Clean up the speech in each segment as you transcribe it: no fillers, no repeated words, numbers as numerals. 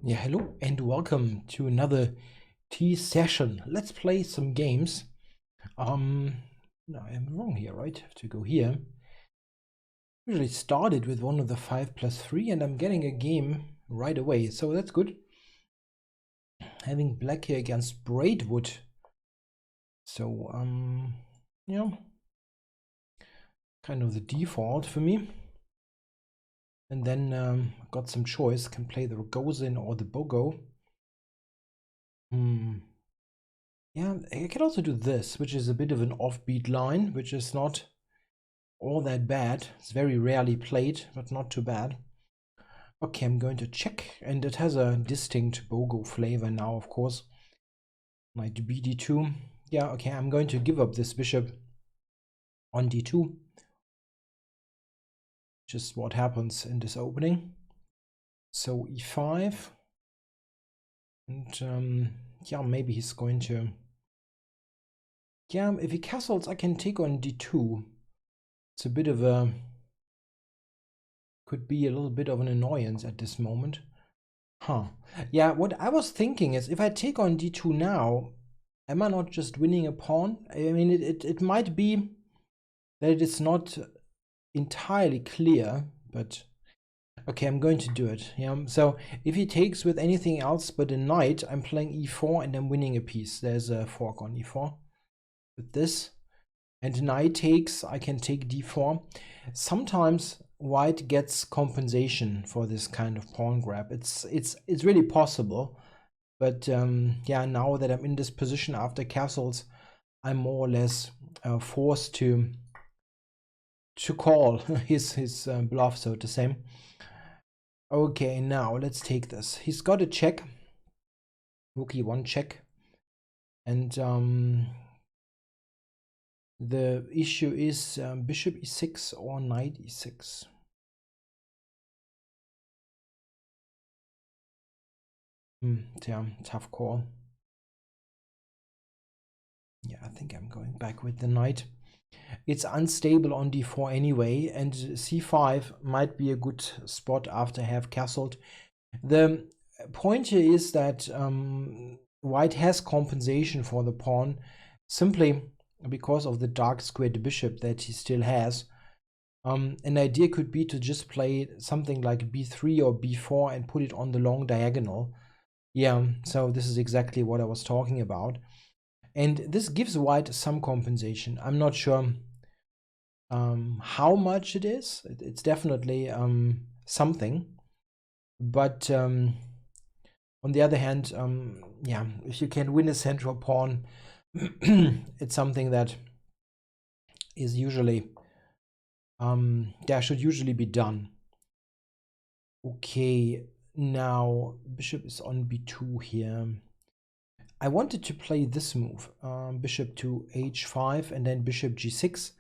Yeah, hello and welcome to another tea session. Let's play some games. No, I'm wrong here, right? I have to go here. Usually started with one of the 5+3 and I'm getting a game right away, so that's good. Having black here against Braidwood. So, yeah, kind of the default for me. And then got some choice, can play the Rogozin or the Bogo. Yeah, I can also do this, which is a bit of an offbeat line, which is not all that bad. It's very rarely played, but not too bad. Okay, I'm going to check, and it has a distinct Bogo flavor now, of course. Knight bd2. Yeah, okay, I'm going to give up this bishop on d2, which is what happens in this opening. So e5, and yeah, maybe he's going to. Yeah, if he castles, I can take on d2. It's a bit of a. Could be a little bit of an annoyance at this moment. Huh. Yeah, what I was thinking is if I take on d2 now, am I not just winning a pawn? I mean, it might be that it is not entirely clear, but okay, I'm going to do it. Yeah. So if he takes with anything else but a knight, I'm playing e4 and I'm winning a piece. There's a fork on e4 with this. And knight takes, I can take d4. Sometimes white gets compensation for this kind of pawn grab. It's really possible. But yeah, now that I'm in this position after castles, I'm more or less forced to call his bluff, so to say. Okay, now let's take this. He's got a check. Rook e1 check. And the issue is bishop e6 or knight e6. Yeah, tough call. Yeah, I think I'm going back with the knight. It's unstable on d4 anyway, and c5 might be a good spot after I have castled. The point here is that white has compensation for the pawn simply because of the dark squared bishop that he still has. An idea could be to just play something like b3 or b4 and put it on the long diagonal. Yeah, so this is exactly what I was talking about. And this gives white some compensation. I'm not sure how much it is. It's definitely something. But on the other hand, yeah, if you can win a central pawn, it's something that is usually, yeah, should usually be done. Okay, now bishop is on b2 here. I wanted to play this move, bishop to h5 and then bishop g6,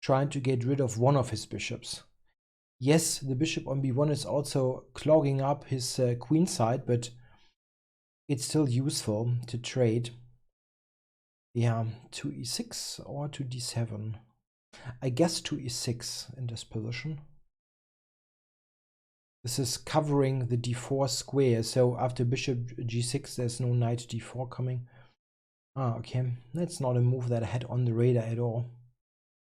trying to get rid of one of his bishops. Yes, the bishop on b1 is also clogging up his queen side, but it's still useful to trade. Yeah, to e6 or to d7. I guess to e6 in this position. This is covering the d4 square, so after bishop g6 there's no knight d4 coming. Ah, okay, that's not a move that I had on the radar at all.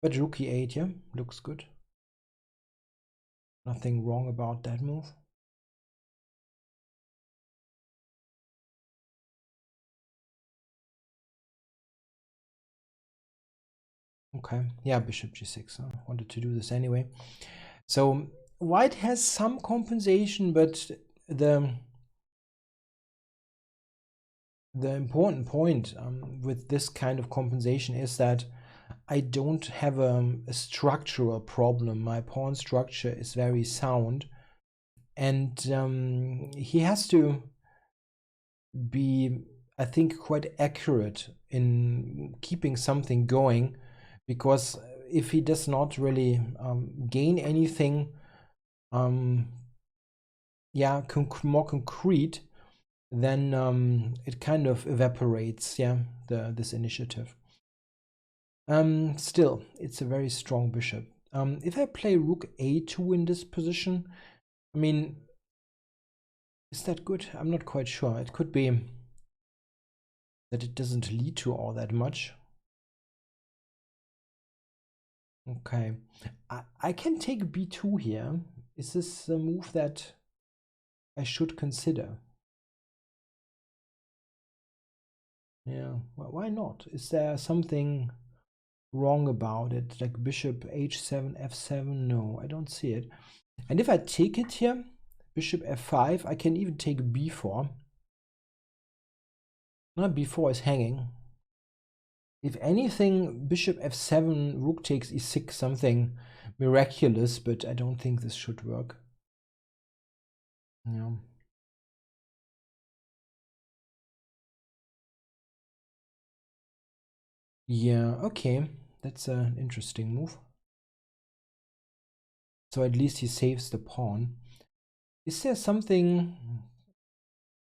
But rook e8, yeah, looks good. Nothing wrong about that move. Okay, yeah, bishop g6. I wanted to do this anyway. So white has some compensation, but the important point with this kind of compensation is that I don't have a structural problem. My pawn structure is very sound, and he has to be, I think, quite accurate in keeping something going, because if he does not really gain anything, yeah, more concrete, then it kind of evaporates, yeah, this initiative. Still, it's a very strong bishop. If I play rook a2 in this position, I mean, Is that good? I'm not quite sure. It could be that it doesn't lead to all that much. Okay, I can take b2 here. Is this a move that I should consider? Yeah, well, why not? Is there something wrong about it, like bishop h7, f7? No, I don't see it. And if I take it here, bishop f5, I can even take b4. Now b4 is hanging. If anything, bishop f7, rook takes e6, something miraculous, but I don't think this should work. Yeah. Yeah, okay. That's an interesting move. So at least he saves the pawn. Is there something?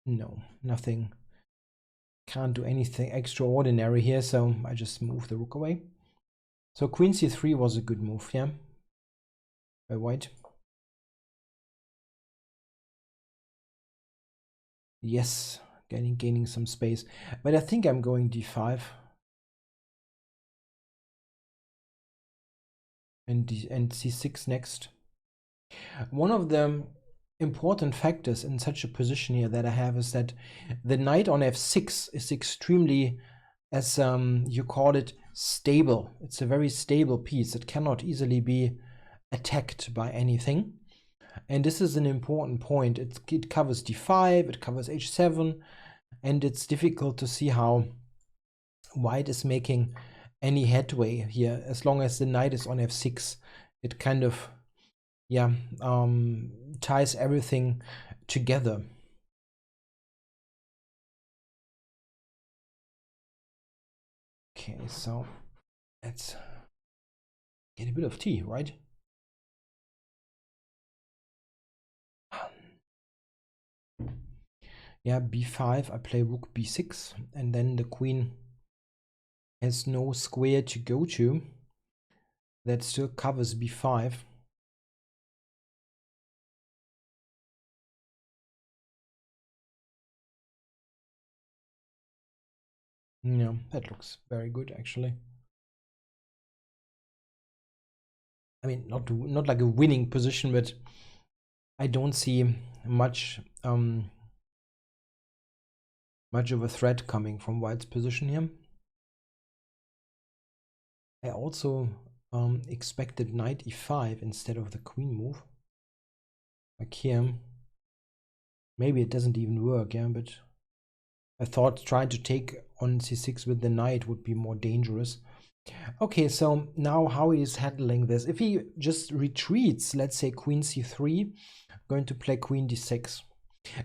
No, nothing. Can't do anything extraordinary here, so I just move the rook away. So queen c3 was a good move, yeah, by white. Yes, gaining some space. But I think I'm going d5. And c6 next. One of the important factors in such a position here that I have is that the knight on f6 is extremely, as you call it, stable. It's a very stable piece. It cannot easily be attacked by anything. And this is an important point. It covers d5, it covers h7, and it's difficult to see how white is making any headway here. As long as the knight is on f6, it kind of, yeah, ties everything together. Okay, so let's get a bit of tea, right? Yeah, b5, I play rook b6, and then the queen has no square to go to. That still covers b5. Yeah, that looks very good actually. I mean, not like a winning position, but I don't see much much of a threat coming from white's position here. I also expected knight e5 instead of the queen move. Like here, maybe it doesn't even work, yeah, but I thought trying to take on c6 with the knight would be more dangerous. Okay, so now how he is handling this. If he just retreats, let's say queen c3, I'm going to play queen d6.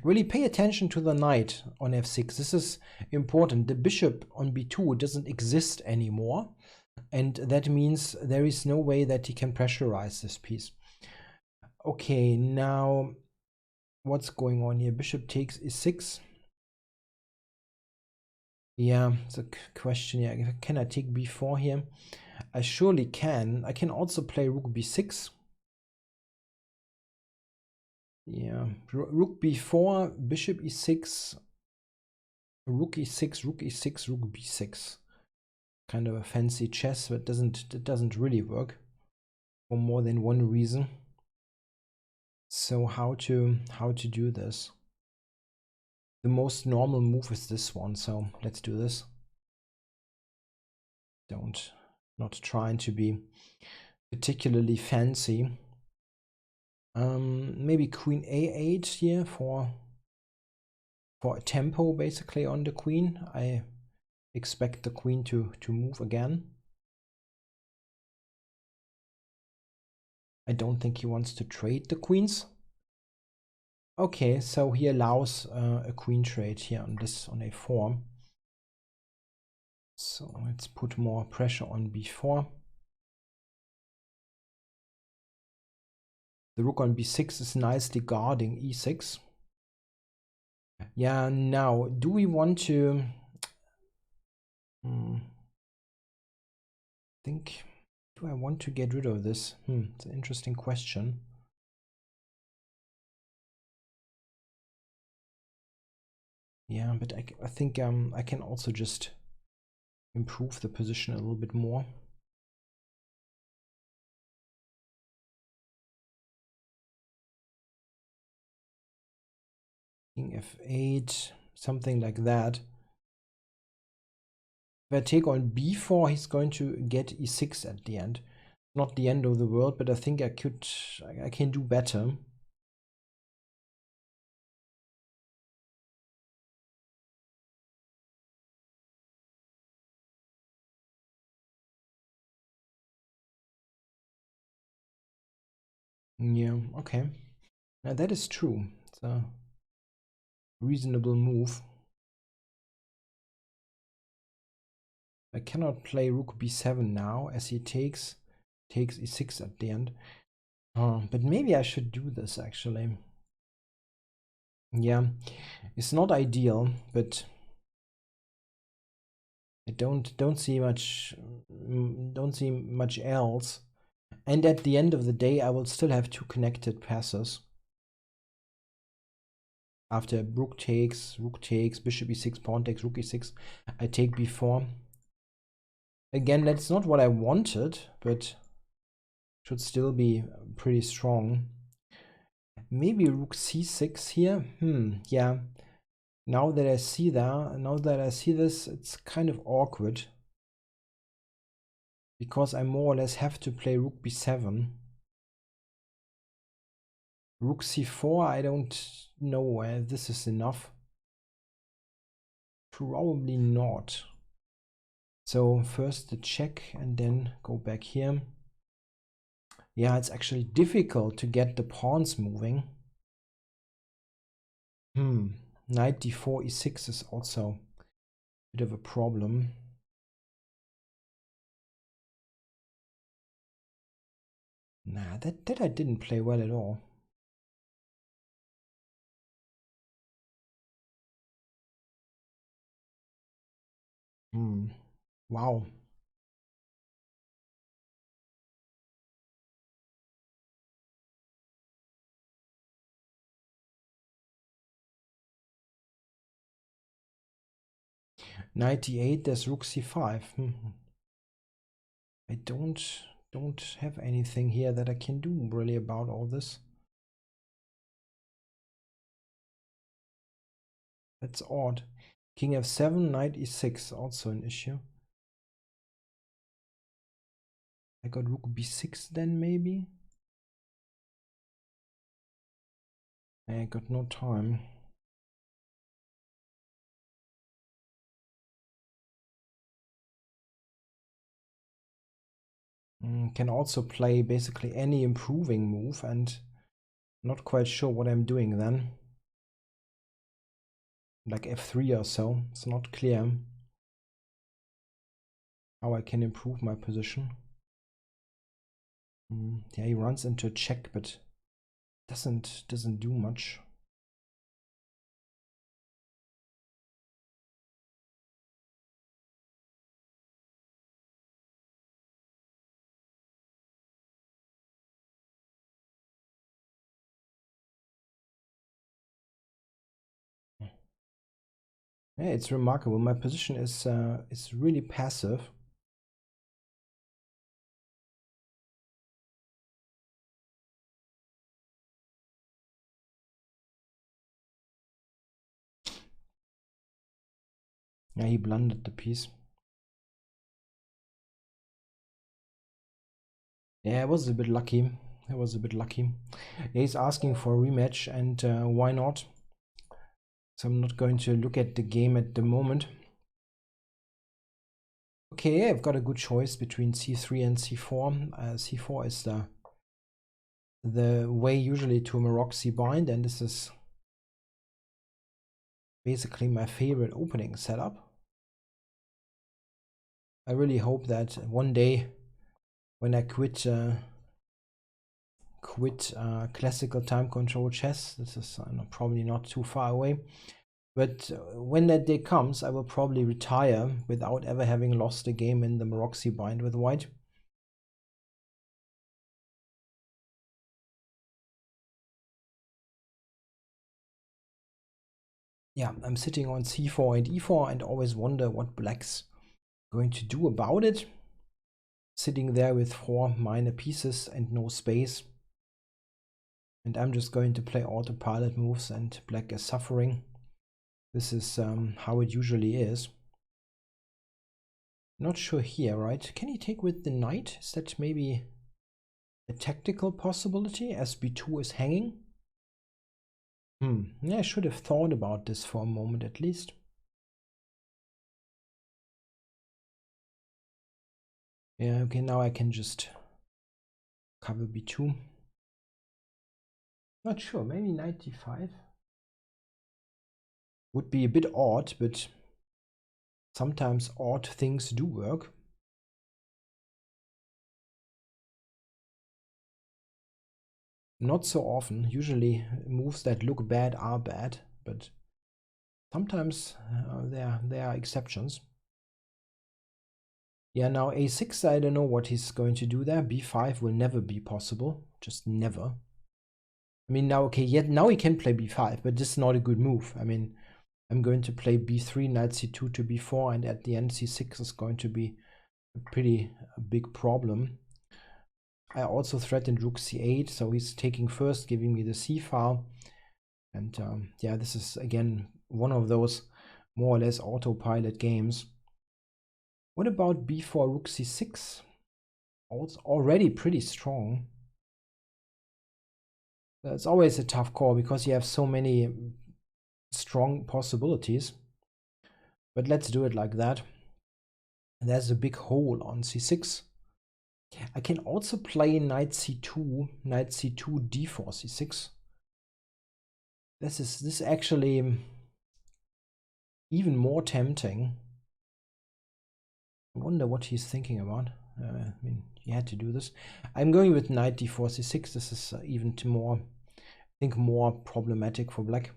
Really pay attention to the knight on f6. This is important. The bishop on b2 doesn't exist anymore, and that means there is no way that he can pressurize this piece. Okay, now what's going on here? Bishop takes e6. Yeah, it's a question. Yeah, can I take b4 here? I surely can. I can also play rook b6. Yeah, rook b4, bishop e6, rook e6, rook e6, rook b6. Kind of a fancy chess, but it doesn't really work for more than one reason. So how to do this? The most normal move is this one, so let's do this. Not trying to be particularly fancy. Maybe queen a8 here for a tempo basically on the queen. I expect the queen to move again. I don't think he wants to trade the queens. Okay, so he allows a queen trade here on a4. So let's put more pressure on b4. The rook on b6 is nicely guarding e6. Yeah, now, do we want to... think, do I want to get rid of this? It's an interesting question. Yeah, but I think I can also just improve the position a little bit more. King f8, something like that. If I take on b4, he's going to get e6 at the end. Not the end of the world, but I think I can do better. Yeah, okay. Now that is true. It's a reasonable move. I cannot play rook b7 now, as he takes e6 at the end. But maybe I should do this actually. Yeah, it's not ideal, but I don't see much else. And at the end of the day, I will still have two connected passes. After rook takes, bishop e6, pawn takes, rook e6, I take b4. Again, that's not what I wanted, but should still be pretty strong. Maybe rook c6 here. Yeah. Now that I see this, it's kind of awkward. Because I more or less have to play rook b7. Rook c4, I don't know where this is enough. Probably not. So first the check and then go back here. Yeah, it's actually difficult to get the pawns moving. Knight d4 e6 is also a bit of a problem. Nah, that I didn't play well at all. Wow. Knight d8, there's rook c5. I don't have anything here that I can do really about all this. That's odd. King f7, knight e6, also an issue. I got rook b6 then maybe? I got no time. Can also play basically any improving move and not quite sure what I'm doing then. Like f3 or so. It's not clear how I can improve my position. Yeah, he runs into a check, but doesn't do much. Yeah, it's remarkable. My position is really passive. Yeah, he blundered the piece. Yeah, I was a bit lucky. He's asking for a rematch, and why not? So I'm not going to look at the game at the moment. Okay, I've got a good choice between c3 and c4. C4 is the way usually to maroczy bind, and this is basically my favorite opening setup. I really hope that one day when I quit classical time control chess, this is probably not too far away, but when that day comes, I will probably retire without ever having lost a game in the maroczy bind with white. Yeah, I'm sitting on c4 and e4 and always wonder what black's going to do about it. Sitting there with 4 minor pieces and no space. And I'm just going to play autopilot moves and black is suffering. This is how it usually is. Not sure here, right? Can he take with the knight? Is that maybe a tactical possibility as b2 is hanging? Yeah, I should have thought about this for a moment at least. Yeah, okay, now I can just cover b2. Not sure, maybe knight d5 would be a bit odd, but sometimes odd things do work. Not so often. Usually moves that look bad are bad, but sometimes there are exceptions. Yeah, now a6, I don't know what he's going to do there. b5 will never be possible, just never. I mean, now, okay, yet now he can play b5, but this is not a good move. I mean, I'm going to play b3, knight c2 to b4, and at the end c6 is going to be a pretty big problem. I also threatened rook c8, so he's taking first, giving me the c file. And yeah, this is again one of those more or less autopilot games. What about b4, rook c6? Also already pretty strong. It's always a tough call because you have so many strong possibilities. But let's do it like that. And there's a big hole on c6. I can also play knight c2, d4, c6. This is actually even more tempting. I wonder what he's thinking about. I mean, he had to do this. I'm going with knight d4, c6. This is even more, I think, more problematic for black.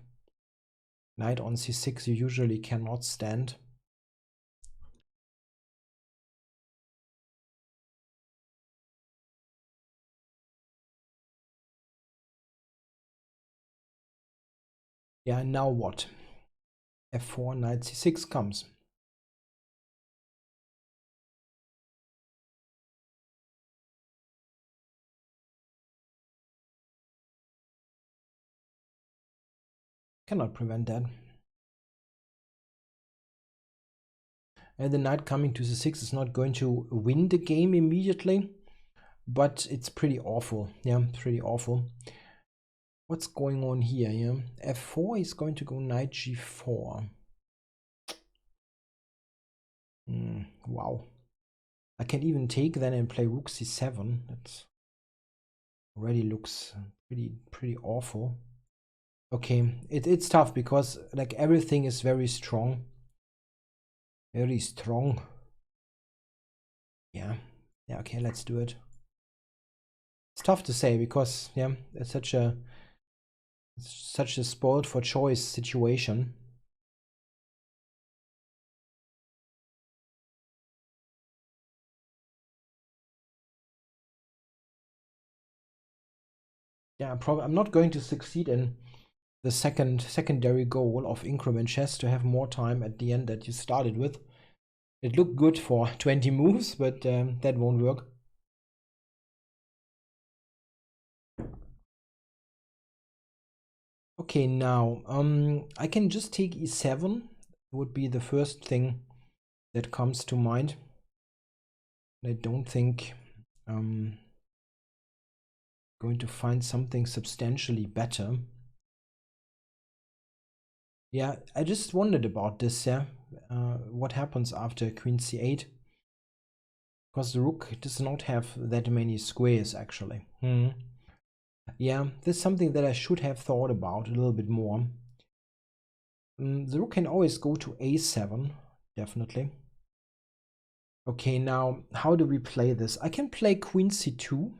Knight on c6 you usually cannot stand. Yeah, now what? f4, knight c6 comes. Cannot prevent that. And the knight coming to c6 is not going to win the game immediately, but it's pretty awful. Yeah, pretty awful. What's going on here? Yeah, f4 is going to go knight g4. Wow. I can even take then and play rook c7. That already looks pretty awful. Okay, it's tough because like everything is very strong. Very strong. Yeah. Yeah, okay, let's do it. It's tough to say because yeah, it's such a spoiled for choice situation. Yeah, I'm not going to succeed in the secondary goal of increment chess to have more time at the end that you started with. It looked good for 20 moves, but that won't work. Okay, now I can just take e7. Would be the first thing that comes to mind. I don't think I'm going to find something substantially better. Yeah, I just wondered about this. Yeah, what happens after queen c8? Because the rook does not have that many squares actually. Yeah, this is something that I should have thought about a little bit more. The rook can always go to a7, definitely. Okay, now how do we play this? I can play queen c2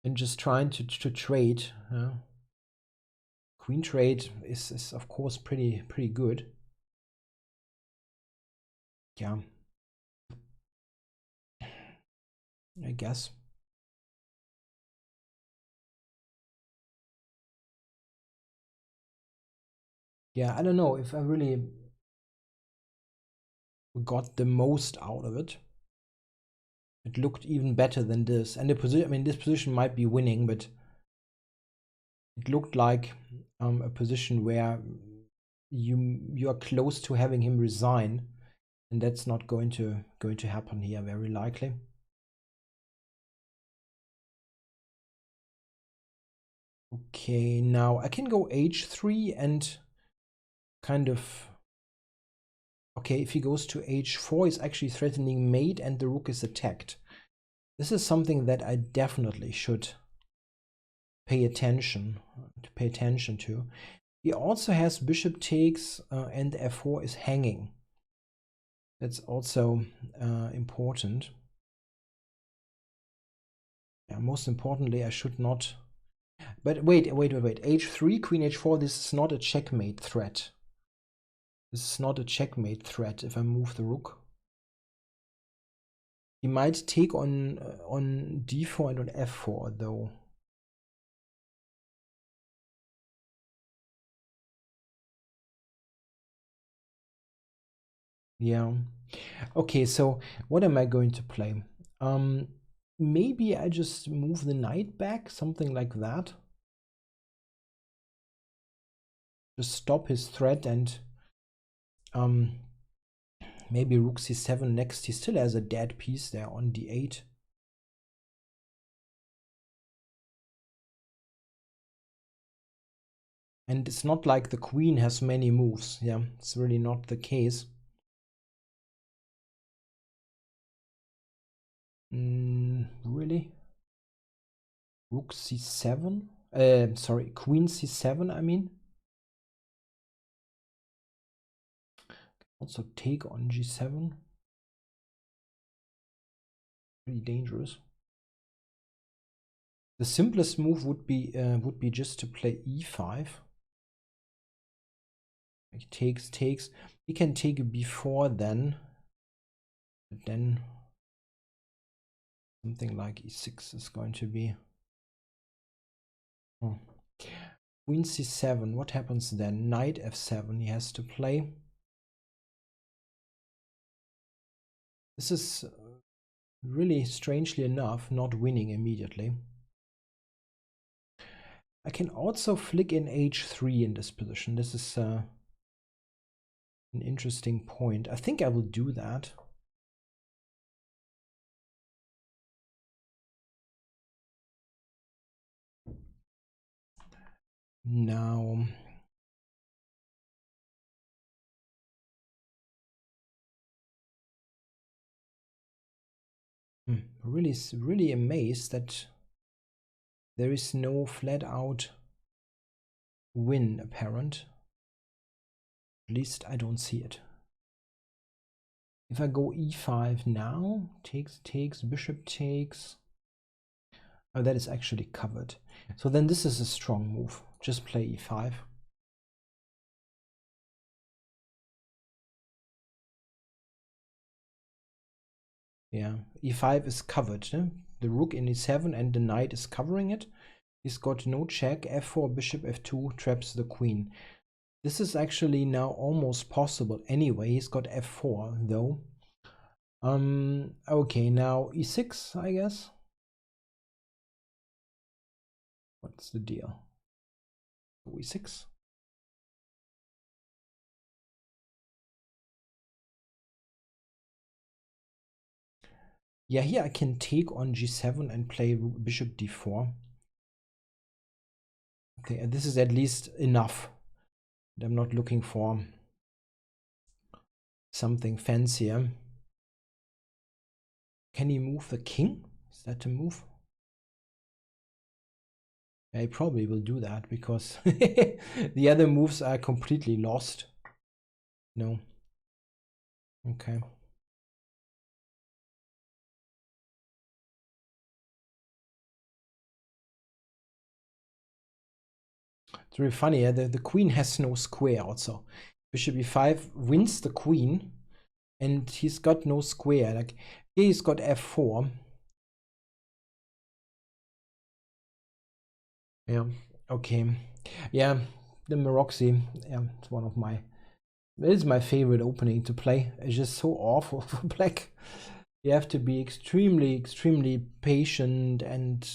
and just trying to trade. Queen trade is of course pretty good. Yeah, I guess. Yeah, I don't know if I really got the most out of it. It looked even better than this. And the position, I mean, this position might be winning, but it looked like a position where you are close to having him resign, and that's not going to happen here, very likely. Okay, now I can go h3 and kind of, okay, if he goes to h4, he's actually threatening mate and the rook is attacked. This is something that I definitely should pay attention to. He also has bishop takes and f4 is hanging. That's also important. Yeah, most importantly, I should not. But wait. h3, queen h4, this is not a checkmate threat. This is not a checkmate threat if I move the rook. He might take on d4 and on f4 though. Yeah. Okay, so what am I going to play? Maybe I just move the knight back, something like that. Just stop his threat and maybe rook c7 next. He still has a dead piece there on d8. And it's not like the queen has many moves. Yeah, it's really not the case. Really? Rook c7? Sorry, queen c7, I mean. Also take on g7. Pretty dangerous. The simplest move would be just to play e5. Like takes. He can take before then. But then something like e6 is going to be. Oh. Queen c7. What happens then? Knight f7. He has to play. This is really, strangely enough, not winning immediately. I can also flick in h3 in this position. This is an interesting point. I think I will do that. Now, really amazed that there is no flat out win apparent. At least I don't see it. If I go e5 now, takes, bishop takes. Oh, that is actually covered. So then this is a strong move. Just play e5. Yeah, e5 is covered. The rook in e7 and the knight is covering it. He's got no check. f4, bishop f2 traps the queen. This is actually now almost possible anyway. He's got f4 though. Okay, now e6, I guess. What's the deal? e6. Yeah, here I can take on g7 and play bishop d4. Okay, this is at least enough. I'm not looking for something fancier. Can he move the king? Is that a move? I probably will do that because the other moves are completely lost. No. Okay. It's really funny. Yeah? The queen has no square also. Bishop e5 wins the queen and he's got no square. Like here he's got f4. Yeah. Okay. Yeah. the maroczy, yeah, it's one of my, it is my favorite opening to play. It's just so awful for black. You have to be extremely, extremely patient, and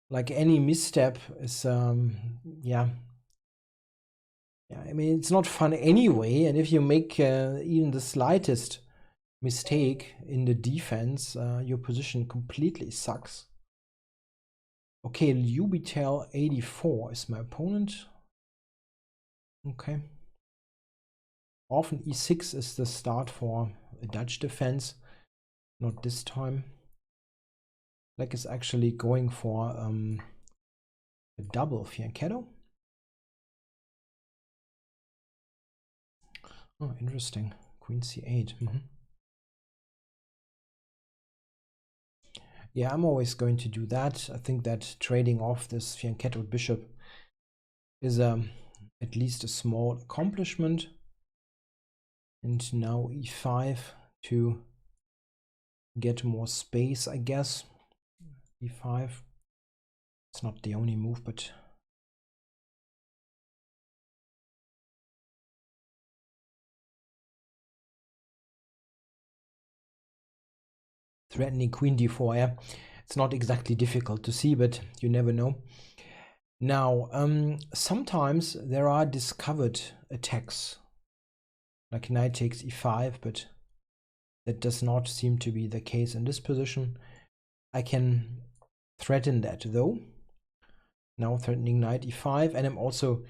like any misstep is, yeah. Yeah, I mean, it's not fun anyway, and if you make even the slightest mistake in the defense, your position completely sucks. Okay, Lubitel 84 is my opponent. Okay. Often e6 is the start for a Dutch defense. Not this time. Black is actually going for a double fianchetto. Oh, interesting. Queen c8. Yeah, I'm always going to do that. I think that trading off this fianchetto bishop is at least a small accomplishment. And now e5 to get more space, I guess. e5. It's not the only move, but threatening queen d4, yeah. It's not exactly difficult to see, but you never know. Now, sometimes there are discovered attacks, like knight takes e5, but that does not seem to be the case in this position. I can threaten that though. Now threatening knight e5, and I'm also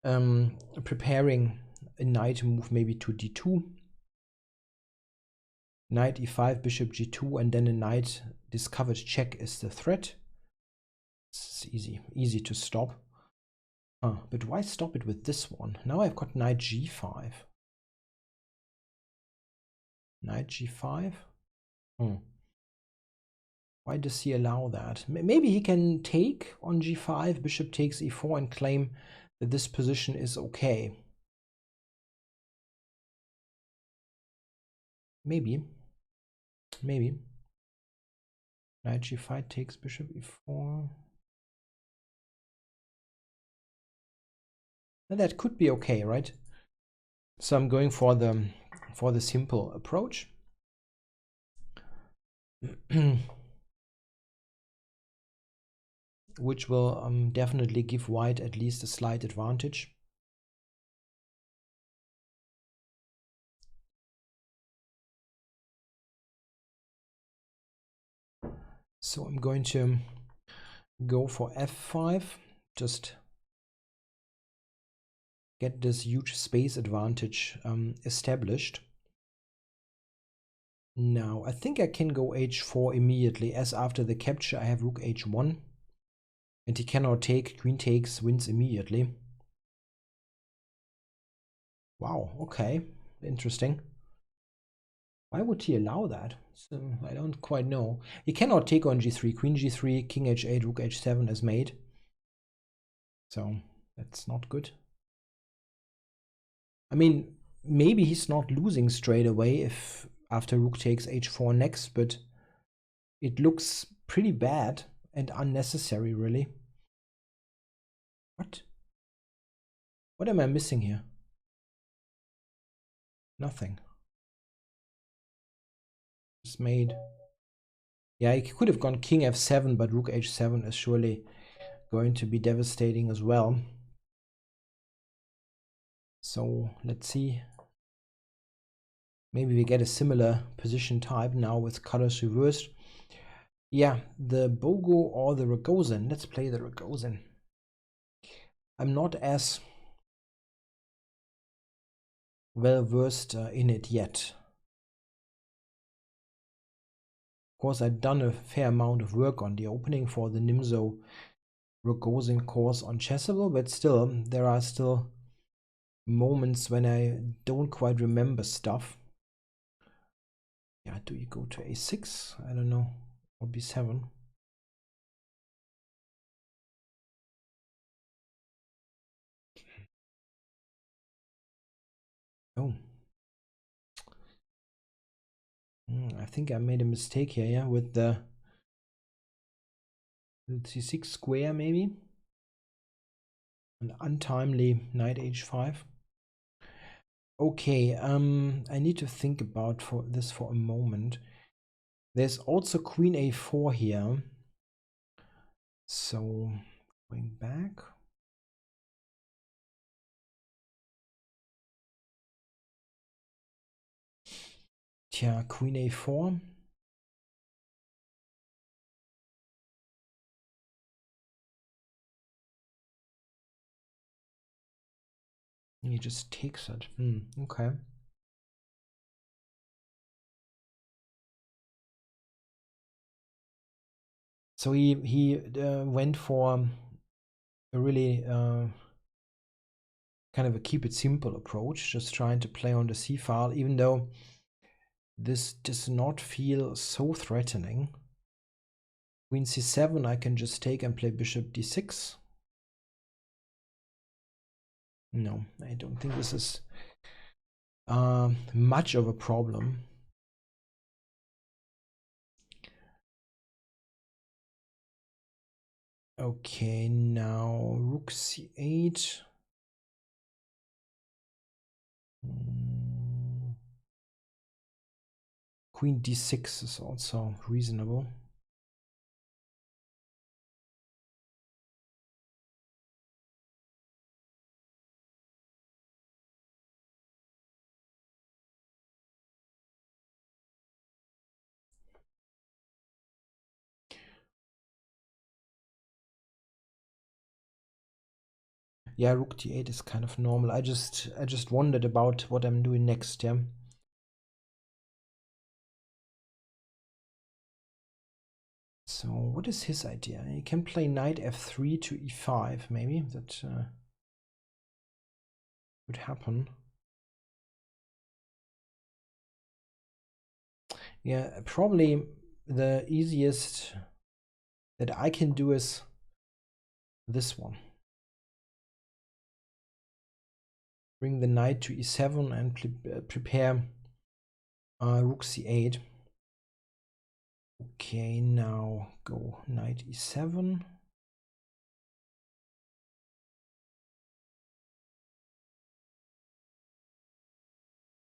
preparing a knight move maybe to d2. Knight e5, bishop g2, and then a knight discovered check is the threat. It's easy to stop. But why stop it with this one? Now I've got knight g5. Knight g5? Why does he allow that? Maybe he can take on g5, bishop takes e4, and claim that this position is okay. Maybe. Knight g5 takes bishop e4. And that could be okay, right? So I'm going for the simple approach. Which will definitely give white at least a slight advantage. So I'm going to go for f5, just get this huge space advantage established. Now I think I can go h4 immediately, as after the capture I have rook h1, and he cannot take. Queen takes wins immediately. Wow, okay, interesting. Why would he allow that? So I don't quite know. He cannot take on g3. Queen g3, king h8, rook h7 is mate. So that's not good. I mean, maybe he's not losing straight away if after rook takes h4 next, but it looks pretty bad and unnecessary, really. What? What am I missing here? Nothing. It's made. Yeah, he could have gone king f7, but rook h7 is surely going to be devastating as well. So let's see. Maybe we get a similar position type now with colors reversed. Yeah, the Bogo or the Rogozin. Let's play the Rogozin. I'm not as well versed in it yet. Of course, I've done a fair amount of work on the opening for the Nimzo Rogozin course on Chessable, but still, there are still moments when I don't quite remember stuff. Yeah, do you go to a6? I don't know. Or b7. Oh. I think I made a mistake here, yeah, with the c6 square maybe. An untimely knight h5. Okay, I need to think about this for a moment. There's also queen a4 here. So going back. Tja, queen a4. He just takes it. Okay. So he went for a really kind of a keep it simple approach, just trying to play on the c file, even though this does not feel so threatening. Queen c7, I can just take and play bishop d6. No, I don't think this is much of a problem. Okay, now rook c8. Queen d6 is also reasonable. Yeah, rook d8 is kind of normal. I just wondered about what I'm doing next, yeah. So what is his idea? He can play knight f3 to e5, maybe. That would happen. Yeah, probably the easiest that I can do is this one. Bring the knight to e7 and prepare rook c8. Okay, now go knight e7.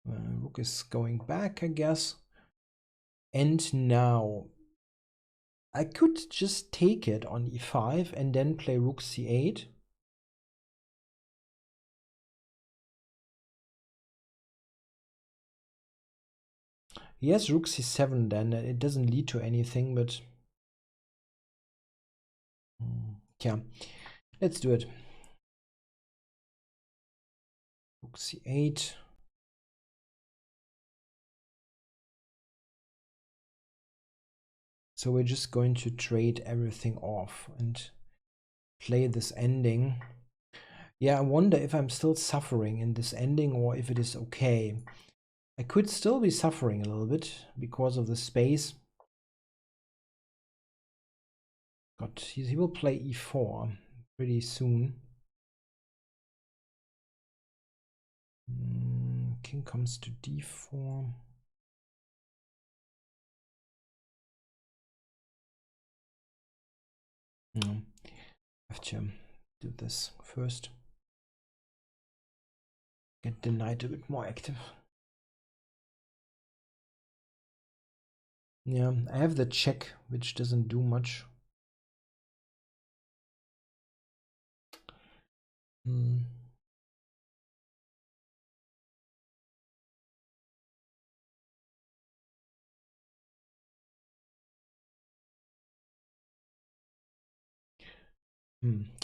Rook is going back, I guess. And now I could just take it on e5 and then play rook c8. Yes, rook c7 then. It doesn't lead to anything, but yeah, let's do it. Rook c8. So we're just going to trade everything off and play this ending. Yeah, I wonder if I'm still suffering in this ending or if it is okay. I could still be suffering a little bit because of the space. But he will play e4 pretty soon. King comes to d4. No, I have to do this first. Get the knight a bit more active. Yeah, I have the check, which doesn't do much.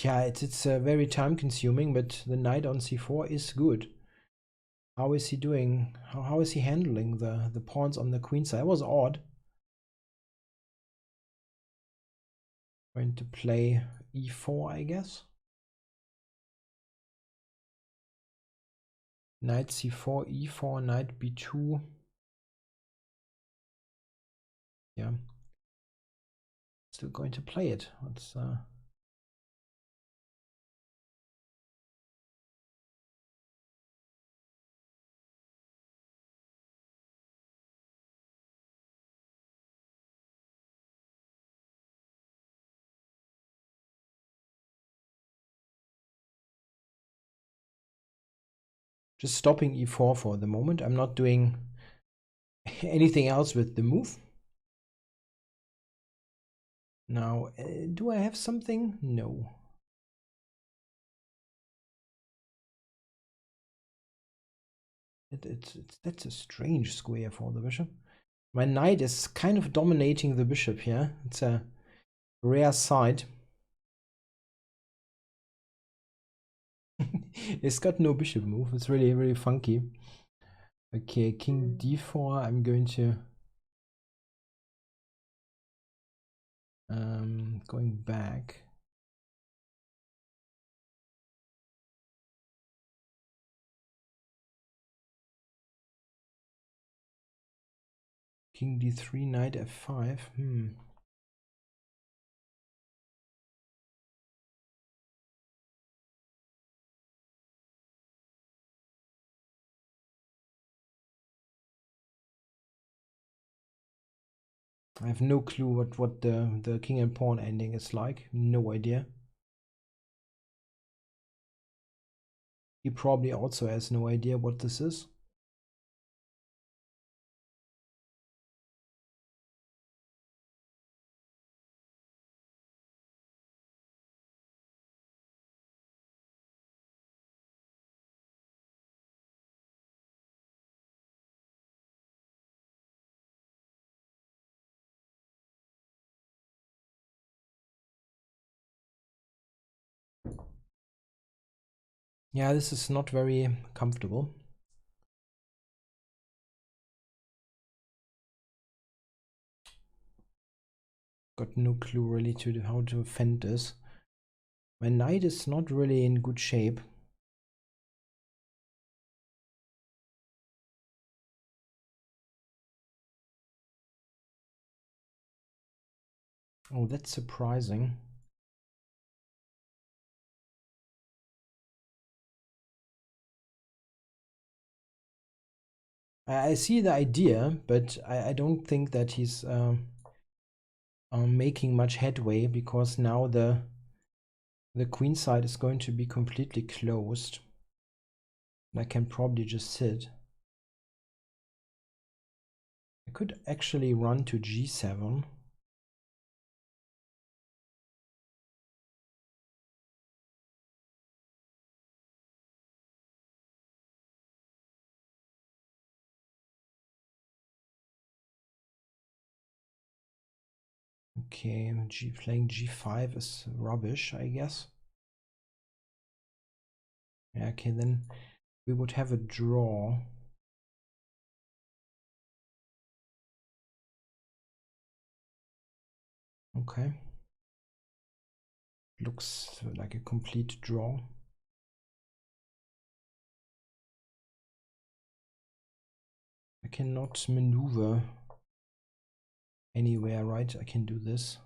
Yeah, it's very time consuming, but the knight on c4 is good. How is he doing? How is he handling the pawns on the queen side? It was odd. Going to play e4, I guess. Knight c4, e4, knight b2. Yeah. Still going to play it. Let's Just stopping e4 for the moment. I'm not doing anything else with the move. Now, do I have something? No. That's a strange square for the bishop. My knight is kind of dominating the bishop here. It's a rare sight. It's got no bishop move. It's really, really funky. Okay, king d4. I'm going to going back. King d3, knight f5. I have no clue what the king and pawn ending is like. No idea. He probably also has no idea what this is. Yeah, this is not very comfortable. Got no clue really to how to defend this. My knight is not really in good shape. Oh, that's surprising. I see the idea, but I don't think that he's making much headway, because now the queen side is going to be completely closed. And I can probably just sit. I could actually run to g7. Okay, playing g5 is rubbish, I guess. Yeah, okay, then we would have a draw. Okay. Looks like a complete draw. I cannot maneuver anywhere, right? I can do this.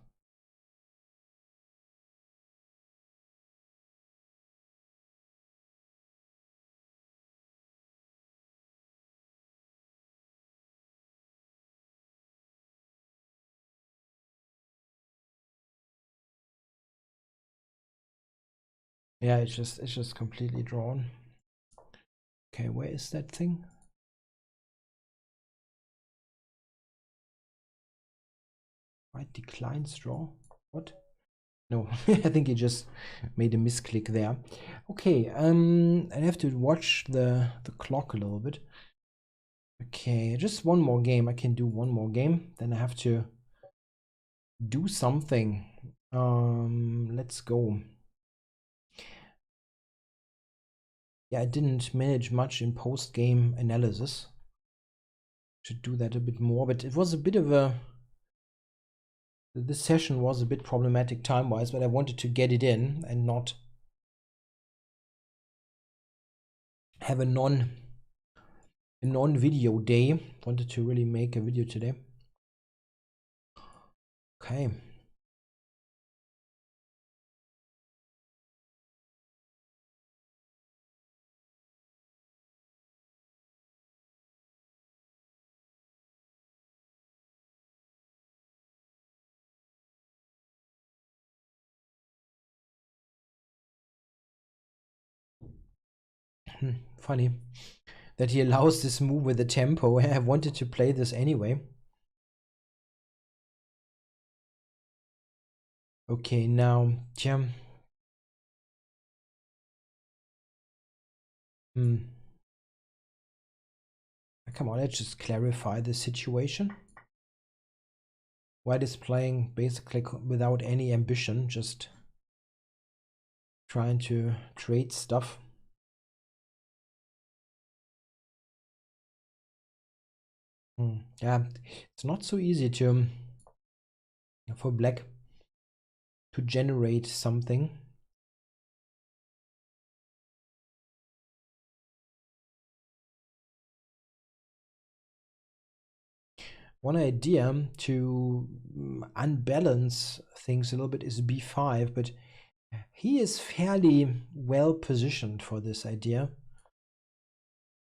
Yeah, it's just completely drawn. Okay, where is that thing? Right, declines draw. What? No, I think he just made a misclick there. Okay, I have to watch the clock a little bit. Okay, just one more game. I can do one more game. Then I have to do something. Let's go. Yeah, I didn't manage much in post-game analysis. Should do that a bit more, but it was a bit of a... This session was a bit problematic time-wise, but I wanted to get it in and not have a non-video day. Wanted to really make a video today. Okay. funny that he allows this move with the tempo. I wanted to play this anyway. Okay, now, jam. Come on, let's just clarify the situation. White is playing basically without any ambition, just trying to trade stuff. Yeah, it's not so easy to for black to generate something. One idea to unbalance things a little bit is b5, but he is fairly well positioned for this idea.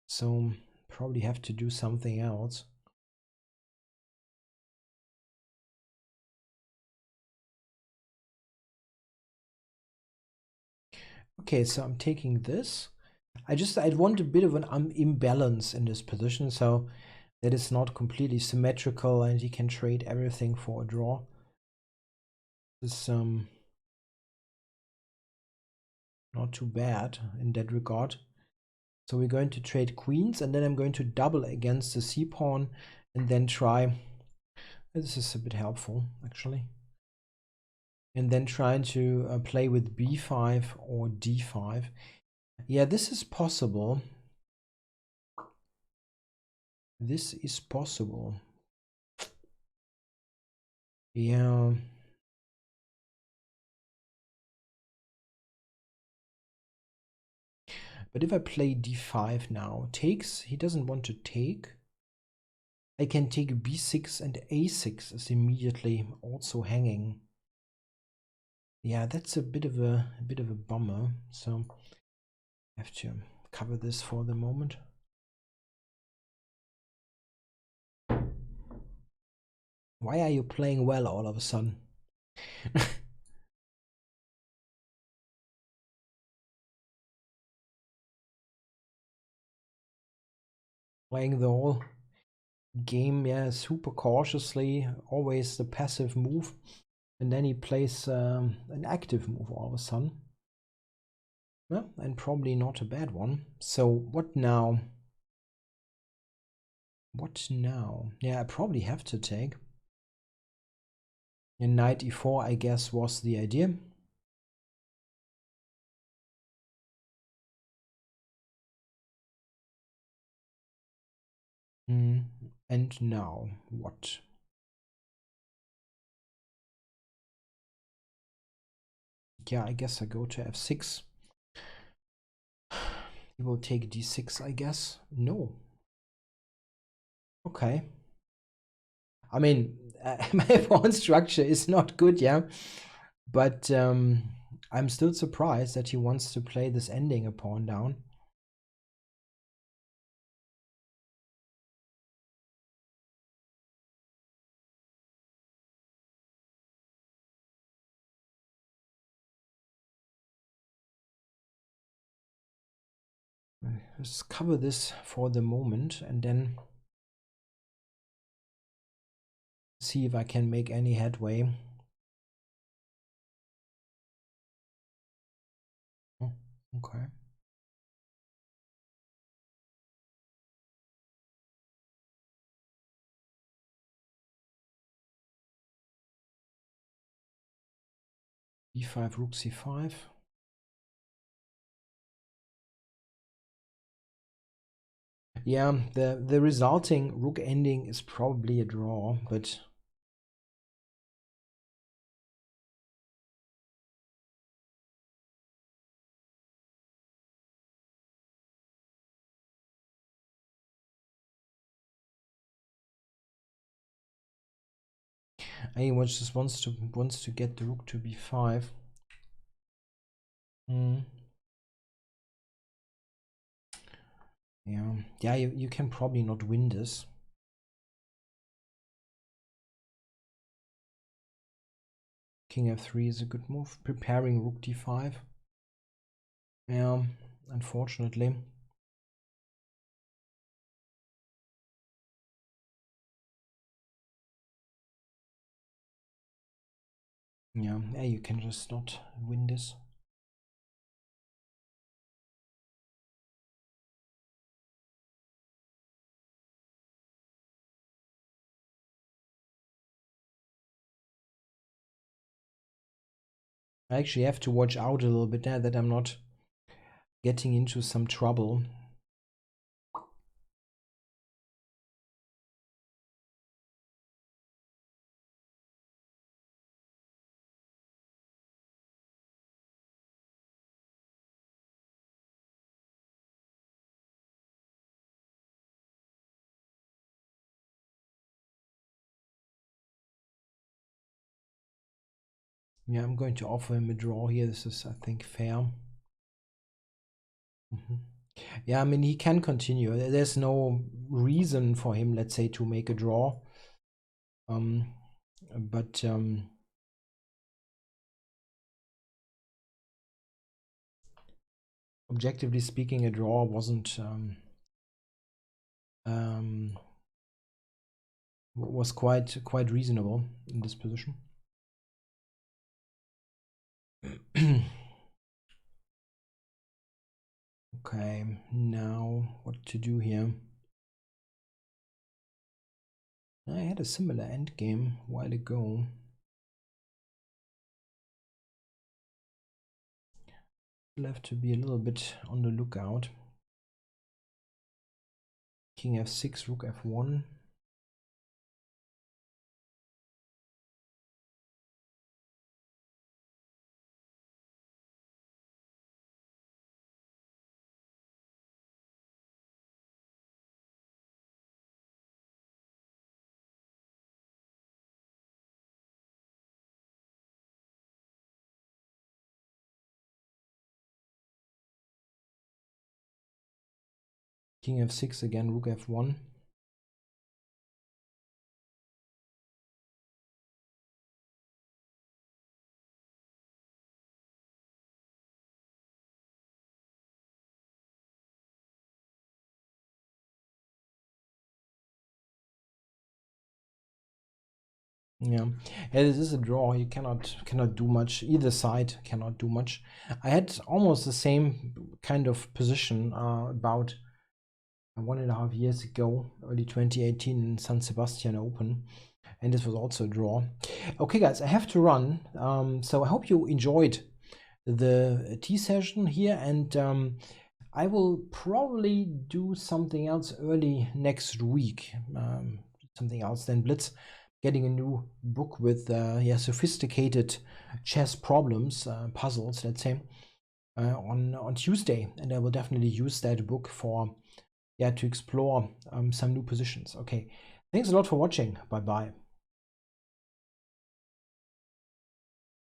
So probably have to do something else. Okay, so I'm taking this. I'd want a bit of an imbalance in this position, so that it's not completely symmetrical and he can trade everything for a draw. This not too bad in that regard. So we're going to trade queens, and then I'm going to double against the c-pawn and then try. This is a bit helpful, actually. And then trying to play with b5 or d5. Yeah, this is possible. This is possible. Yeah. But if I play d5 now, takes, he doesn't want to take. I can take b6 and a6 is immediately also hanging. Yeah, that's a bit of a bummer. So I have to cover this for the moment. Why are you playing well all of a sudden? Playing the whole game, yeah, super cautiously, always the passive move, and then he plays an active move all of a sudden. Well, and probably not a bad one. So what now? What now? Yeah, I probably have to take. And knight e4, I guess, was the idea. And now what? Yeah, I guess I go to f6. He will take d6, I guess. No. Okay. I mean, my pawn structure is not good, yeah. But I'm still surprised that he wants to play this ending a pawn down. Let's cover this for the moment and then see if I can make any headway. Oh, okay. e5, rook c5. Yeah, the resulting rook ending is probably a draw, but he just wants to get the rook to b5. Yeah, you can probably not win this. King f3 is a good move. Preparing rook d5. Yeah, unfortunately. Yeah, you can just not win this. I actually have to watch out a little bit there that I'm not getting into some trouble. Yeah, I'm going to offer him a draw here. This is, I think, fair. Yeah, I mean, he can continue. There's no reason for him, let's say, to make a draw. But objectively speaking, a draw wasn't was quite reasonable in this position. Okay, now what to do here? I had a similar endgame a while ago. We'll have to be a little bit on the lookout. King f6, rook f1. King f6 again, rook f1. Yeah, this is a draw. You cannot do much. Either side cannot do much. I had almost the same kind of position about 1.5 years ago, early 2018 in San Sebastian Open, and this was also a draw. Okay, guys, I have to run. So I hope you enjoyed the tea session here, and I will probably do something else early next week. Something else than Blitz. Getting a new book with sophisticated chess problems, puzzles, let's say, on Tuesday, and I will definitely use that book for to explore some new positions. Okay, thanks a lot for watching. Bye bye.